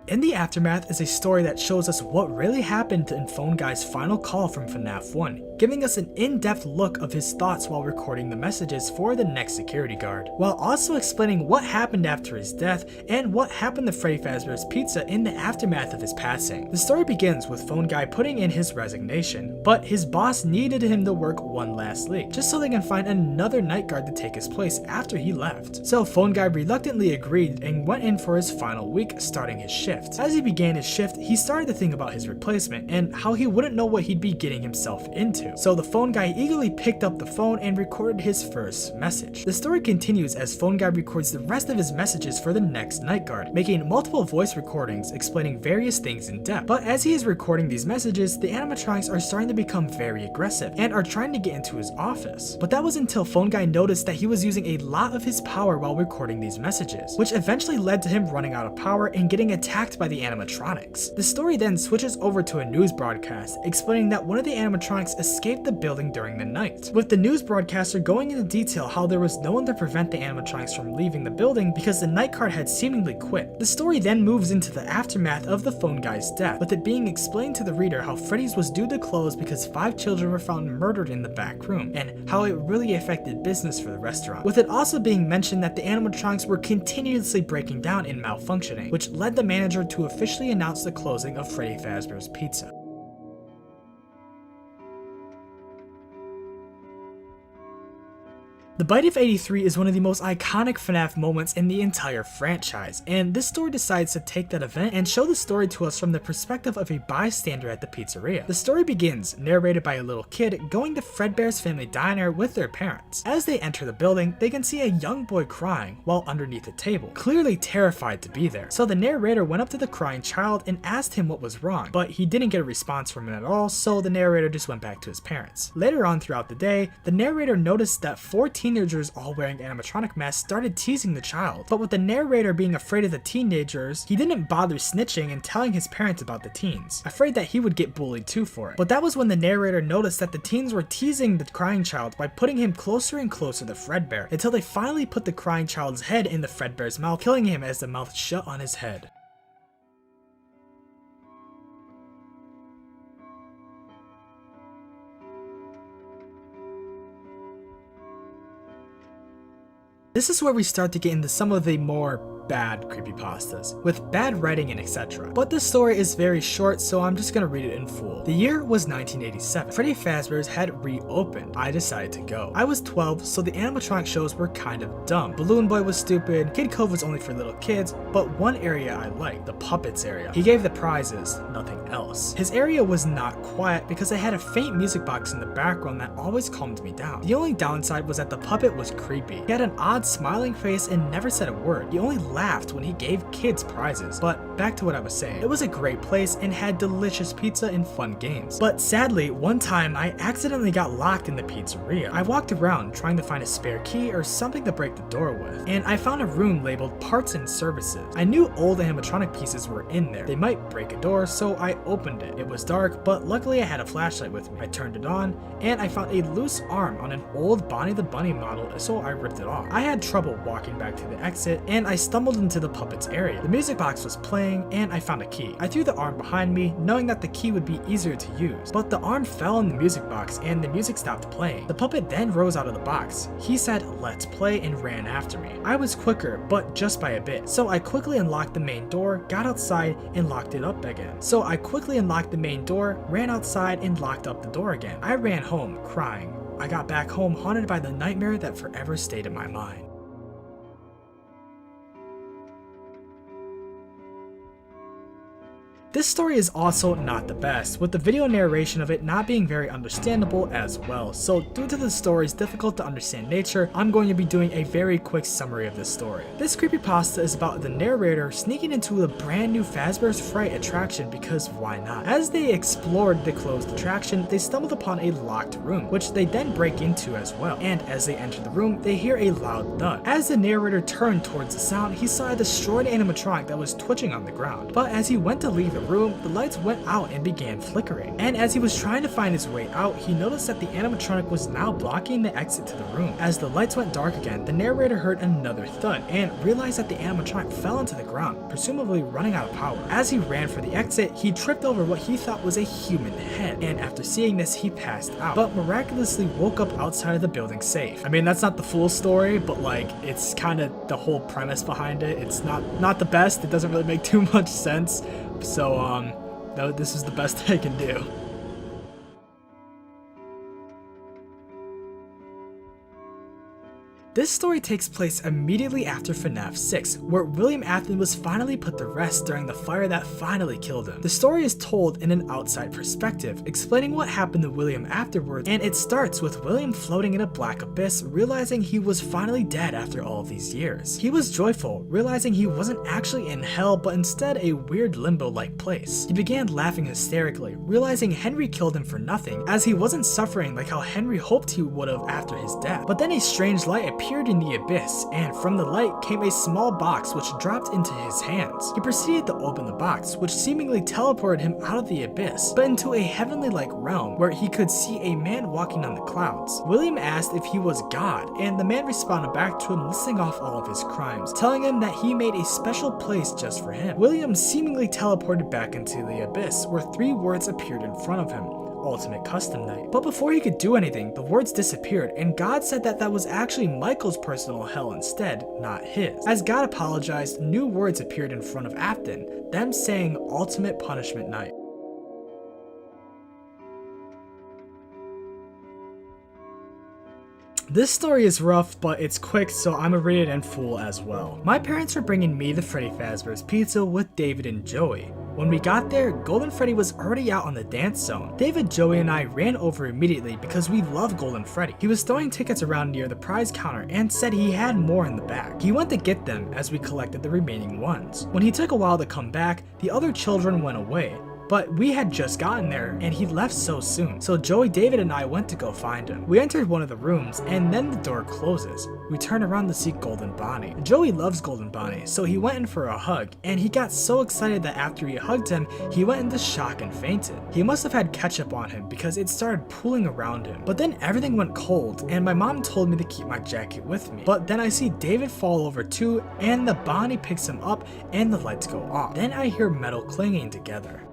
In the Aftermath is a story that shows us what really happened in Phone Guy's final call from FNAF 1, giving us an in-depth look of his thoughts while recording the messages for the next security guard, while also explaining what happened after his death and what happened to Freddy Fazbear's Pizza in the aftermath of his passing. The story begins with Phone Guy putting in his resignation, but his boss needed him to work one last week, just so they can find another night guard to take his place after he left. So Phone Guy reluctantly agreed and went in for his final week, starting his shift. As he began his shift, he started to think about his replacement and how he wouldn't know what he'd be getting himself into. So the Phone Guy eagerly picked up the phone and recorded his first message. The story continues as Phone Guy records the rest of his messages for the next night guard, making multiple voice recordings explaining various things in depth. But as he is recording these messages, the animatronics are starting to become very aggressive and are trying to get into his office. But that was until Phone Guy noticed that he was using a lot of his power while recording these messages, which eventually led to him running out of power and getting attacked by the animatronics. The story then switches over to a news broadcast explaining that one of the animatronics escaped the building during the night, with the news broadcaster going into detail how there was no one to prevent the animatronics from leaving the building because the night guard had seemingly quit. The story then moves into the aftermath of the Phone Guy's death, with it being explained to the reader how Freddy's was due to close because 5 children were found murdered in the back room, and how it really affected business for the restaurant, with it also being mentioned that the animatronics were continuously breaking down and malfunctioning, which led the manager to officially announce the closing of Freddy Fazbear's Pizza. The Bite of 83 is one of the most iconic FNAF moments in the entire franchise, and this story decides to take that event and show the story to us from the perspective of a bystander at the pizzeria. The story begins, narrated by a little kid going to Fredbear's family diner with their parents. As they enter the building, they can see a young boy crying while underneath a table, clearly terrified to be there. So the narrator went up to the crying child and asked him what was wrong, but he didn't get a response from him at all, so the narrator just went back to his parents. Later on throughout the day, the narrator noticed that 4 teenagers all wearing animatronic masks started teasing the child, but with the narrator being afraid of the teenagers, he didn't bother snitching and telling his parents about the teens, afraid that he would get bullied too for it. But that was when the narrator noticed that the teens were teasing the crying child by putting him closer and closer to Fredbear, until they finally put the crying child's head in the Fredbear's mouth, killing him as the mouth shut on his head. This is where we start to get into some of the more bad creepypastas, with bad writing and etc. But this story is very short, so I'm just gonna read it in full. The year was 1987. Freddy Fazbear's had reopened. I decided to go. I was 12, so the animatronic shows were kind of dumb. Balloon Boy was stupid, Kid Cove was only for little kids, but one area I liked, the puppets area. He gave the prizes, nothing else. His area was not quiet because I had a faint music box in the background that always calmed me down. The only downside was that the puppet was creepy. He had an odd smiling face and never said a word. He only laughed when he gave kids prizes. But back to what I was saying. It was a great place and had delicious pizza and fun games. But sadly, one time I accidentally got locked in the pizzeria. I walked around trying to find a spare key or something to break the door with, and I found a room labeled parts and services. I knew old animatronic pieces were in there. They might break a door, so I opened it. It was dark, but luckily I had a flashlight with me. I turned it on, and I found a loose arm on an old Bonnie the Bunny model, so I ripped it off. I had trouble walking back to the exit, and I stumbled into the puppet's area. The music box was playing, and I found a key. I threw the arm behind me, knowing that the key would be easier to use, but the arm fell in the music box, and the music stopped playing. The puppet then rose out of the box. He said, "Let's play," and ran after me. I was quicker, but just by a bit, so I quickly unlocked the main door, got outside, and locked it up again. Ran outside, and locked up the door again. I ran home, crying. I got back home haunted by the nightmare that forever stayed in my mind. This story is also not the best, with the video narration of it not being very understandable as well, so due to the story's difficult to understand nature, I'm going to be doing a very quick summary of this story. This creepypasta is about the narrator sneaking into the brand new Fazbear's Fright attraction because why not? As they explored the closed attraction, they stumbled upon a locked room, which they then break into as well, and as they enter the room, they hear a loud thud. As the narrator turned towards the sound, he saw a destroyed animatronic that was twitching on the ground, but as he went to leave the room, the lights went out and began flickering. And as he was trying to find his way out, he noticed that the animatronic was now blocking the exit to the room. As the lights went dark again, the narrator heard another thud and realized that the animatronic fell into the ground, presumably running out of power. As he ran for the exit, he tripped over what he thought was a human head, and after seeing this, he passed out, but miraculously woke up outside of the building safe. I mean, that's not the full story, but like, it's kind of the whole premise behind it. It's not the best. It doesn't really make too much sense. So, this is the best I can do. This story takes place immediately after FNAF 6, where William Afton was finally put to rest during the fire that finally killed him. The story is told in an outside perspective, explaining what happened to William afterwards, and it starts with William floating in a black abyss, realizing he was finally dead after all these years. He was joyful, realizing he wasn't actually in hell, but instead a weird limbo-like place. He began laughing hysterically, realizing Henry killed him for nothing, as he wasn't suffering like how Henry hoped he would have after his death. But then a strange light appeared in the abyss, and from the light came a small box which dropped into his hands. He proceeded to open the box, which seemingly teleported him out of the abyss, but into a heavenly-like realm where he could see a man walking on the clouds. William asked if he was God, and the man responded back to him, listing off all of his crimes, telling him that he made a special place just for him. William seemingly teleported back into the abyss, where 3 words appeared in front of him: Ultimate Custom Night. But before he could do anything, the words disappeared, and God said that that was actually Michael's personal hell instead, not his. As God apologized, new words appeared in front of Afton, them saying Ultimate Punishment Night. This story is rough, but it's quick, so I'm gonna read it in full as well. My parents were bringing me the Freddy Fazbear's pizza with David and Joey. When we got there, Golden Freddy was already out on the dance zone. David, Joey, and I ran over immediately because we love Golden Freddy. He was throwing tickets around near the prize counter and said he had more in the back. He went to get them as we collected the remaining ones. When he took a while to come back, the other children went away. But we had just gotten there and he left so soon. So Joey, David, and I went to go find him. We entered one of the rooms and then the door closes. We turn around to see Golden Bonnie. Joey loves Golden Bonnie, so he went in for a hug and he got so excited that after we hugged him, he went into shock and fainted. He must have had ketchup on him because it started pooling around him. But then everything went cold and my mom told me to keep my jacket with me. But then I see David fall over too and the Bonnie picks him up and the lights go off. Then I hear metal clanging together.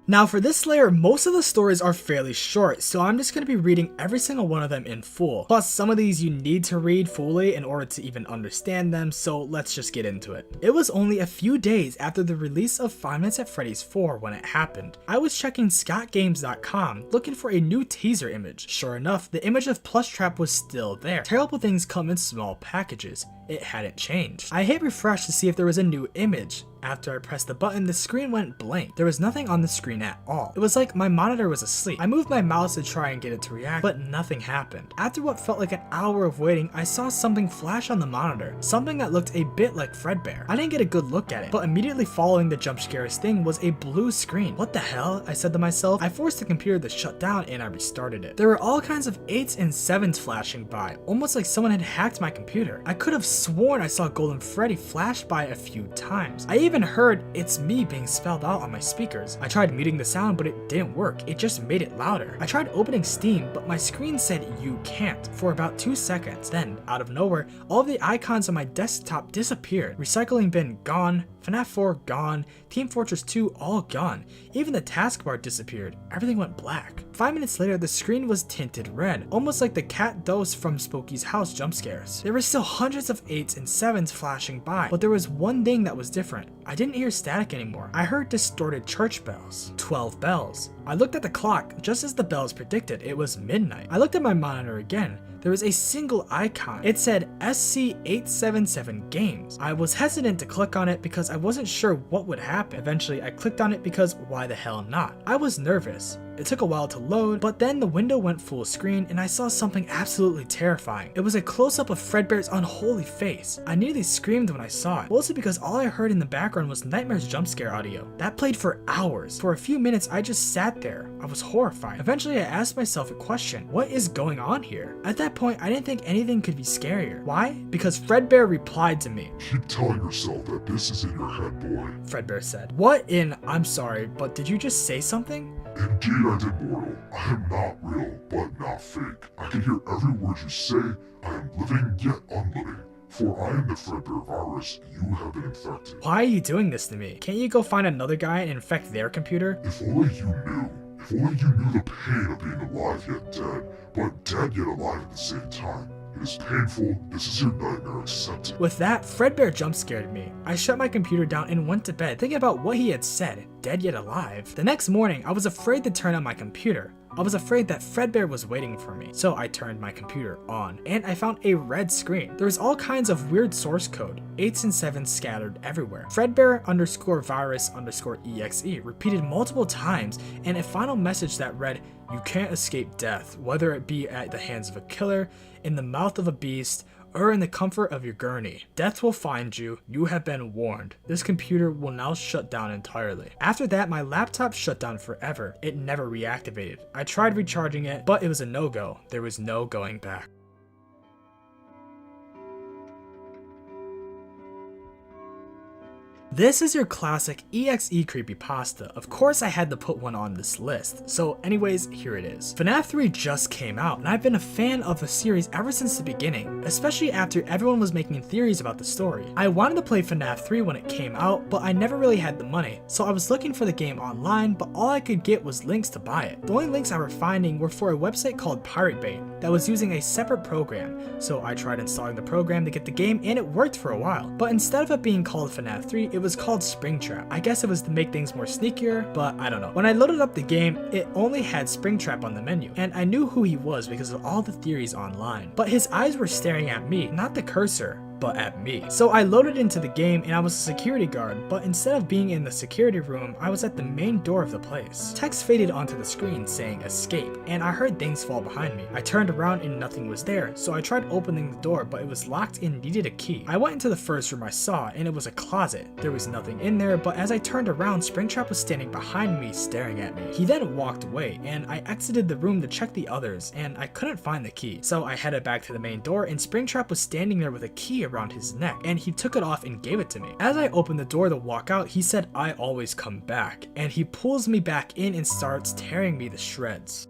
Now for this layer, most of the stories are fairly short, so I'm just going to be reading every single one of them in full. Plus some of these you need to read fully in order to even understand them, so let's just get into it. It was only a few days after the release of Five Nights at Freddy's 4 when it happened. I was checking scottgames.com looking for a new teaser image. Sure enough, the image of Plushtrap was still there. Terrible things come in small packages. It hadn't changed. I hit refresh to see if there was a new image. After I pressed the button, the screen went blank. There was nothing on the screen at all. It was like my monitor was asleep. I moved my mouse to try and get it to react, but nothing happened. After what felt like an hour of waiting, I saw something flash on the monitor, something that looked a bit like Fredbear. I didn't get a good look at it, but immediately following the jump scare's thing was a blue screen. What the hell? I said to myself. I forced the computer to shut down and I restarted it. There were all kinds of 8s and 7s flashing by, almost like someone had hacked my computer. I could have sworn I saw Golden Freddy flash by a few times. I even heard "it's me" being spelled out on my speakers. I tried muting the sound, but it didn't work. It just made it louder. I tried opening Steam, but my screen said "you can't" for about 2 seconds. Then, out of nowhere, all of the icons on my desktop disappeared. Recycling bin gone, FNAF 4 gone, Team Fortress 2 all gone. Even the taskbar disappeared. Everything went black. 5 minutes later, the screen was tinted red, almost like the cat dose from Spooky's house jump scares. There were still hundreds of 8s and 7s flashing by, but there was one thing that was different. I didn't hear static anymore. I heard distorted church bells. 12 bells. I looked at the clock. Just as the bells predicted, it was midnight. I looked at my monitor again. There was a single icon. It said SC877 Games. I was hesitant to click on it because I wasn't sure what would happen. Eventually, I clicked on it because why the hell not? I was nervous. It took a while to load, but then the window went full screen and I saw something absolutely terrifying. It was a close-up of Fredbear's unholy face. I nearly screamed when I saw it, mostly because all I heard in the background was Nightmare's jump scare audio. That played for hours. For a few minutes, I just sat there. I was horrified. Eventually, I asked myself a question. What is going on here? At that point, I didn't think anything could be scarier. Why? Because Fredbear replied to me. Keep telling yourself that this is in your head, boy. Fredbear said. What in? I'm sorry, but did you just say something? Indeed I did, mortal. I am not real, but not fake. I can hear every word you say. I am living yet unliving. For I am the Fredbear virus. You have been infected. Why are you doing this to me? Can't you go find another guy and infect their computer? If only you knew. If only you knew the pain of being alive yet dead, but dead yet alive at the same time. It is painful. This is your nightmare. Accept it. With that, Fredbear jump scared me. I shut my computer down and went to bed, thinking about what he had said, dead yet alive. The next morning, I was afraid to turn on my computer. I was afraid that Fredbear was waiting for me, so I turned my computer on, and I found a red screen. There was all kinds of weird source code, 8s and 7s scattered everywhere. Fredbear_virus_exe repeated multiple times, and a final message that read, "You can't escape death, whether it be at the hands of a killer, in the mouth of a beast, or in the comfort of your gurney. Death will find you. You have been warned. This computer will now shut down entirely." After that, my laptop shut down forever. It never reactivated. I tried recharging it, but it was a no-go. There was no going back. This is your classic EXE creepypasta. Of course I had to put one on this list. So anyways, here it is. FNAF 3 just came out, and I've been a fan of the series ever since the beginning, especially after everyone was making theories about the story. I wanted to play FNAF 3 when it came out, but I never really had the money, so I was looking for the game online, but all I could get was links to buy it. The only links I were finding were for a website called Pirate Bay that was using a separate program, so I tried installing the program to get the game and it worked for a while. But instead of it being called FNAF 3, it was called Springtrap. I guess it was to make things more sneakier, but I don't know. When I loaded up the game, it only had Springtrap on the menu, and I knew who he was because of all the theories online. But his eyes were staring at me, not the cursor, but at me. So I loaded into the game and I was a security guard, but instead of being in the security room, I was at the main door of the place. Text faded onto the screen saying escape, and I heard things fall behind me. I turned around and nothing was there, so I tried opening the door, but it was locked and needed a key. I went into the first room I saw, and it was a closet. There was nothing in there, but as I turned around, Springtrap was standing behind me staring at me. He then walked away, and I exited the room to check the others, and I couldn't find the key. So I headed back to the main door, and Springtrap was standing there with a key around his neck, and he took it off and gave it to me. As I opened the door to walk out, he said, "I always come back," and he pulls me back in and starts tearing me to shreds.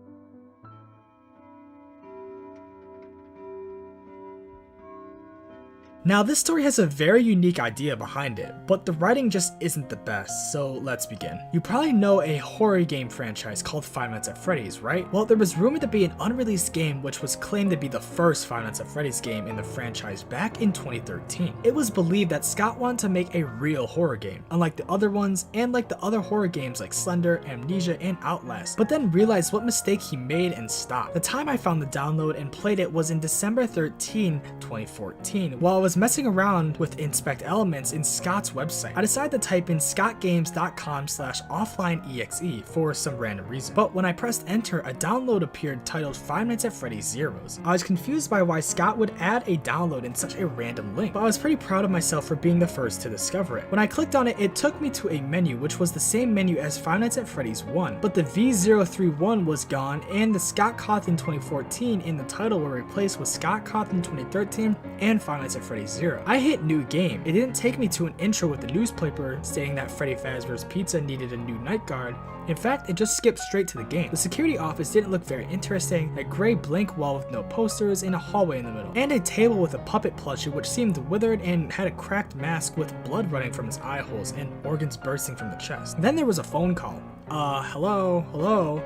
Now this story has a very unique idea behind it, but the writing just isn't the best, so let's begin. You probably know a horror game franchise called Five Nights at Freddy's, right? Well, there was rumored to be an unreleased game which was claimed to be the first Five Nights at Freddy's game in the franchise back in 2013. It was believed that Scott wanted to make a real horror game, unlike the other ones and like the other horror games like Slender, Amnesia, and Outlast, but then realized what mistake he made and stopped. The time I found the download and played it was in December 13, 2014, while I was messing around with inspect elements in Scott's website. I decided to type in scottgames.com/offlineexe for some random reason, but when I pressed enter, a download appeared titled Five Nights at Freddy's Zeros. I was confused by why Scott would add a download in such a random link, but I was pretty proud of myself for being the first to discover it. When I clicked on it, it took me to a menu which was the same menu as Five Nights at Freddy's 1, but the V031 was gone and the Scott Cawthon 2014 in the title were replaced with Scott Cawthon 2013 and Five Nights at Freddy's 0. I hit new game. It didn't take me to an intro with the newspaper stating that Freddy Fazbear's Pizza needed a new night guard. In fact, it just skipped straight to the game. The security office didn't look very interesting, a gray blank wall with no posters and a hallway in the middle, and a table with a puppet plushie which seemed withered and had a cracked mask with blood running from his eye holes and organs bursting from the chest. Then there was a phone call. Hello?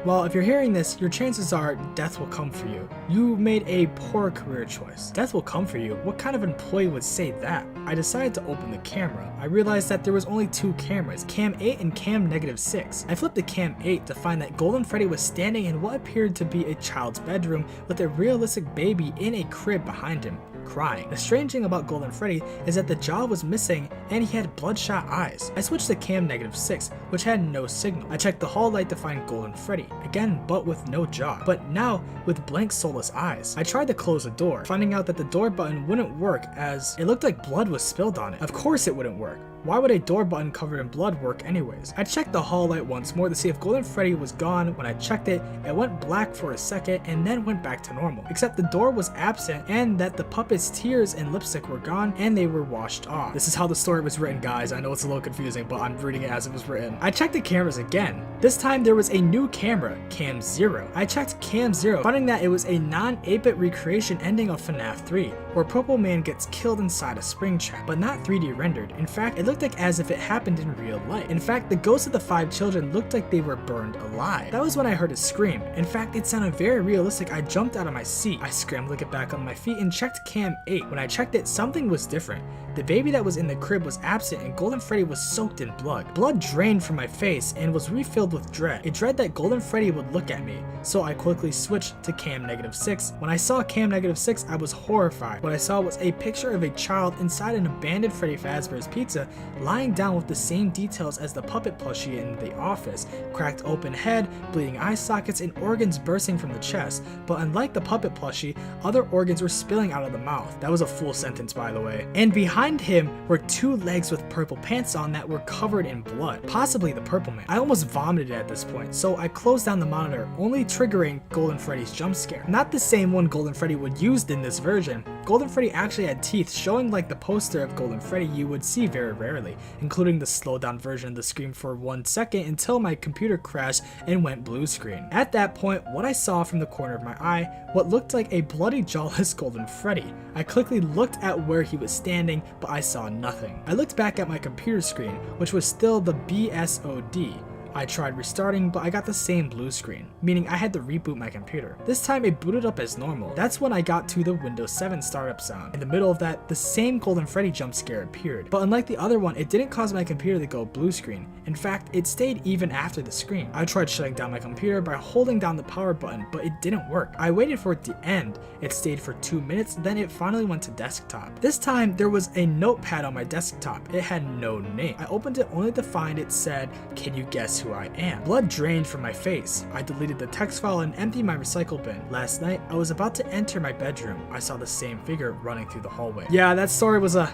Well, if you're hearing this, your chances are death will come for you. You made a poor career choice. Death will come for you? What kind of employee would say that? I decided to open the camera. I realized that there was only two cameras, cam 8 and cam -6. I flipped to cam 8 to find that Golden Freddy was standing in what appeared to be a child's bedroom with a realistic baby in a crib behind him, crying. The strange thing about Golden Freddy is that the jaw was missing and he had bloodshot eyes. I switched to cam -6, which had no signal. I checked the hall light to find Golden Freddy, again but with no jaw, but now with blank soulless eyes. I tried to close the door, finding out that the door button wouldn't work as it looked like blood was spilled on it. Of course it wouldn't work. Why would a door button covered in blood work anyways? I checked the hall light once more to see if Golden Freddy was gone. When I checked it, it went black for a second and then went back to normal, except the door was absent and that the puppet's tears and lipstick were gone and they were washed off. This is how the story was written, guys. I know it's a little confusing, but I'm reading it as it was written. I checked the cameras again. This time there was a new camera, cam 0. I checked cam 0, finding that it was a non-8-bit recreation ending of FNAF 3, where Purple Man gets killed inside a Springtrap, but not 3D rendered. In fact, it looked like as if it happened in real life. In fact, the ghosts of the 5 children looked like they were burned alive. That was when I heard a scream. In fact, it sounded very realistic. I jumped out of my seat. I scrambled to get back on my feet and checked cam 8. When I checked it, something was different. The baby that was in the crib was absent and Golden Freddy was soaked in blood. Blood drained from my face and was refilled with dread. A dread that Golden Freddy would look at me. So I quickly switched to cam -6. When I saw cam -6, I was horrified. What I saw was a picture of a child inside an abandoned Freddy Fazbear's Pizza, lying down with the same details as the puppet plushie in the office. Cracked open head, bleeding eye sockets, and organs bursting from the chest. But unlike the puppet plushie, other organs were spilling out of the mouth. That was a full sentence, by the way. And behind him were 2 legs with purple pants on that were covered in blood, possibly the Purple Man. I almost vomited at this point, so I closed down the monitor, only triggering Golden Freddy's jump scare. Not the same one Golden Freddy would use in this version, Golden Freddy actually had teeth, showing like the poster of Golden Freddy you would see very rarely, including the slowed down version of the screen for 1 second until my computer crashed and went blue screen. At that point, what I saw from the corner of my eye, what looked like a bloody jawless Golden Freddy. I quickly looked at where he was standing, but I saw nothing. I looked back at my computer screen, which was still the BSOD. I tried restarting, but I got the same blue screen, meaning I had to reboot my computer. This time it booted up as normal. That's when I got to the Windows 7 startup sound. In the middle of that, the same Golden Freddy jump scare appeared, but unlike the other one, it didn't cause my computer to go blue screen. In fact, it stayed even after the screen. I tried shutting down my computer by holding down the power button, but it didn't work. I waited for it to end. It stayed for 2 minutes, then it finally went to desktop. This time, there was a notepad on my desktop. It had no name. I opened it only to find it said, "Can you guess who I am?" Blood drained from my face. I deleted the text file and emptied my recycle bin. Last night, I was about to enter my bedroom. I saw the same figure running through the hallway. Yeah, that story was that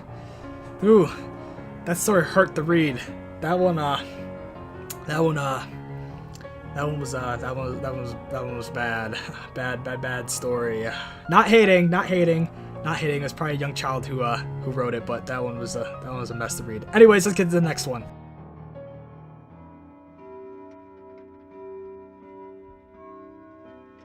story hurt to read. That one was bad. Bad story. Not hating. It was probably a young child who wrote it, but that one was a mess to read. Anyways, let's get to the next one.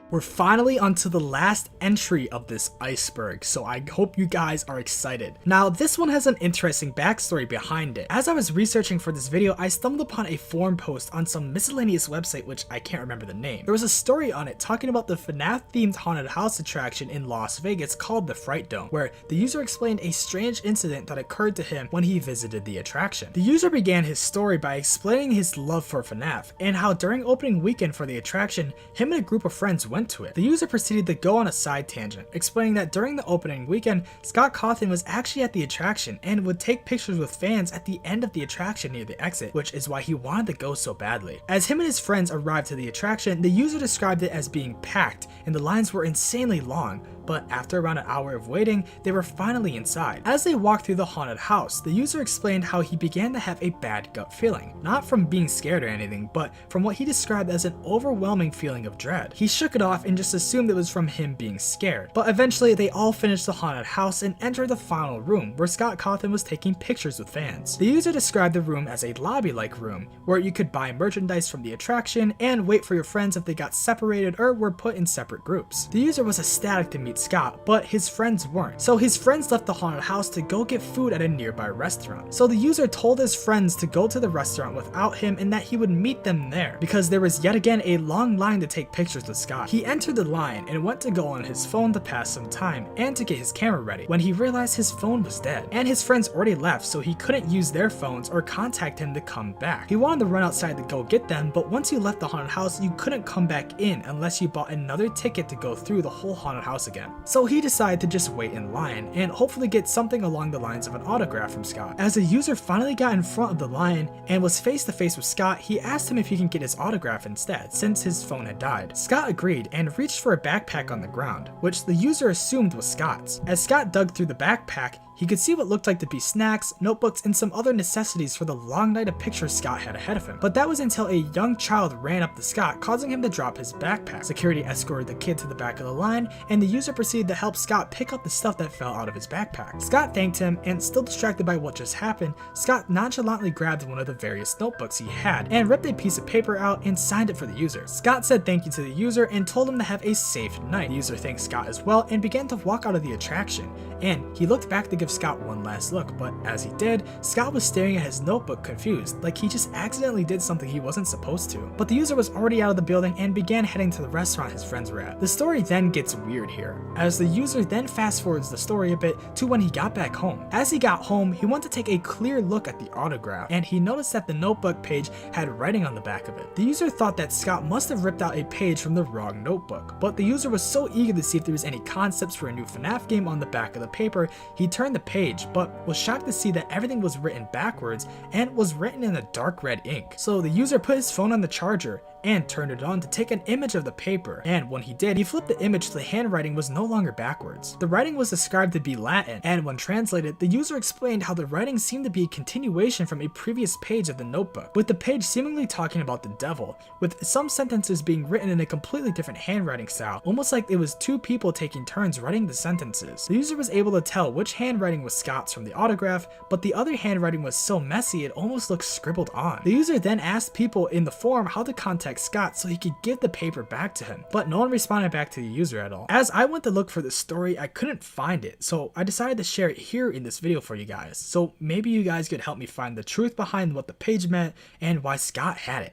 We're finally onto the last entry of this iceberg, so I hope you guys are excited. Now, this one has an interesting backstory behind it. As I was researching for this video, I stumbled upon a forum post on some miscellaneous website which I can't remember the name. There was a story on it talking about the FNAF themed haunted house attraction in Las Vegas called the Fright Dome, where the user explained a strange incident that occurred to him when he visited the attraction. The user began his story by explaining his love for FNAF and how during opening weekend for the attraction, him and a group of friends went to it. The user proceeded to go on a side tangent, explaining that during the opening weekend, Scott Cawthon was actually at the attraction and would take pictures with fans at the end of the attraction near the exit, which is why he wanted to go so badly. As him and his friends arrived to the attraction, the user described it as being packed and the lines were insanely long, but after around an hour of waiting, they were finally inside. As they walked through the haunted house, the user explained how he began to have a bad gut feeling, not from being scared or anything, but from what he described as an overwhelming feeling of dread. He shook it off and just assumed it was from him being scared, but eventually they all finished the haunted house and entered the final room where Scott Cawthon was taking pictures with fans. The user described the room as a lobby-like room where you could buy merchandise from the attraction and wait for your friends if they got separated or were put in separate groups. The user was ecstatic to meet Scott, but his friends weren't. So his friends left the haunted house to go get food at a nearby restaurant. So the user told his friends to go to the restaurant without him and that he would meet them there because there was yet again a long line to take pictures with Scott. He entered the line and went to go on his phone to pass some time and to get his camera ready when he realized his phone was dead and his friends already left, so he couldn't use their phones or contact him to come back. He wanted to run outside to go get them, but once you left the haunted house, you couldn't come back in unless you bought another ticket to go through the whole haunted house again. So he decided to just wait in line and hopefully get something along the lines of an autograph from Scott. As the user finally got in front of the line and was face to face with Scott, he asked him if he can get his autograph instead, since his phone had died. Scott agreed and reached for a backpack on the ground, which the user assumed was Scott's. As Scott dug through the backpack, he could see what looked like to be snacks, notebooks, and some other necessities for the long night of pictures Scott had ahead of him. But that was until a young child ran up to Scott, causing him to drop his backpack. Security escorted the kid to the back of the line, and the user proceeded to help Scott pick up the stuff that fell out of his backpack. Scott thanked him, and still distracted by what just happened, Scott nonchalantly grabbed one of the various notebooks he had, and ripped a piece of paper out and signed it for the user. Scott said thank you to the user and told him to have a safe night. The user thanked Scott as well and began to walk out of the attraction, and he looked back to give Scott one last look, but as he did, Scott was staring at his notebook confused, like he just accidentally did something he wasn't supposed to. But the user was already out of the building and began heading to the restaurant his friends were at. The story then gets weird here, as the user then fast forwards the story a bit to when he got back home. As he got home, he went to take a clear look at the autograph, and he noticed that the notebook page had writing on the back of it. The user thought that Scott must have ripped out a page from the wrong notebook, but the user was so eager to see if there was any concepts for a new FNAF game on the back of the paper, he turned the page, but was shocked to see that everything was written backwards and was written in a dark red ink. So the user put his phone on the charger and turned it on to take an image of the paper, and when he did, he flipped the image so the handwriting was no longer backwards. The writing was described to be Latin, and when translated, the user explained how the writing seemed to be a continuation from a previous page of the notebook, with the page seemingly talking about the devil, with some sentences being written in a completely different handwriting style, almost like it was two people taking turns writing the sentences. The user was able to tell which handwriting was Scott's from the autograph, but the other handwriting was so messy it almost looked scribbled on. The user then asked people in the forum how to contact Scott so he could give the paper back to him, but no one responded back to the user at all. As I went to look for the story, I couldn't find it, so I decided to share it here in this video for you guys. So maybe you guys could help me find the truth behind what the page meant and why Scott had it.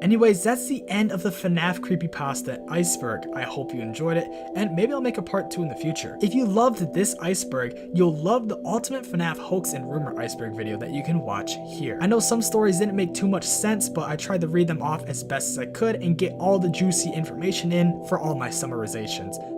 Anyways, that's the end of the FNAF Creepypasta Iceberg. I hope you enjoyed it, and maybe I'll make a part 2 in the future. If you loved this iceberg, you'll love the ultimate FNAF hoax and rumor iceberg video that you can watch here. I know some stories didn't make too much sense, but I tried to read them off as best as I could and get all the juicy information in for all my summarizations.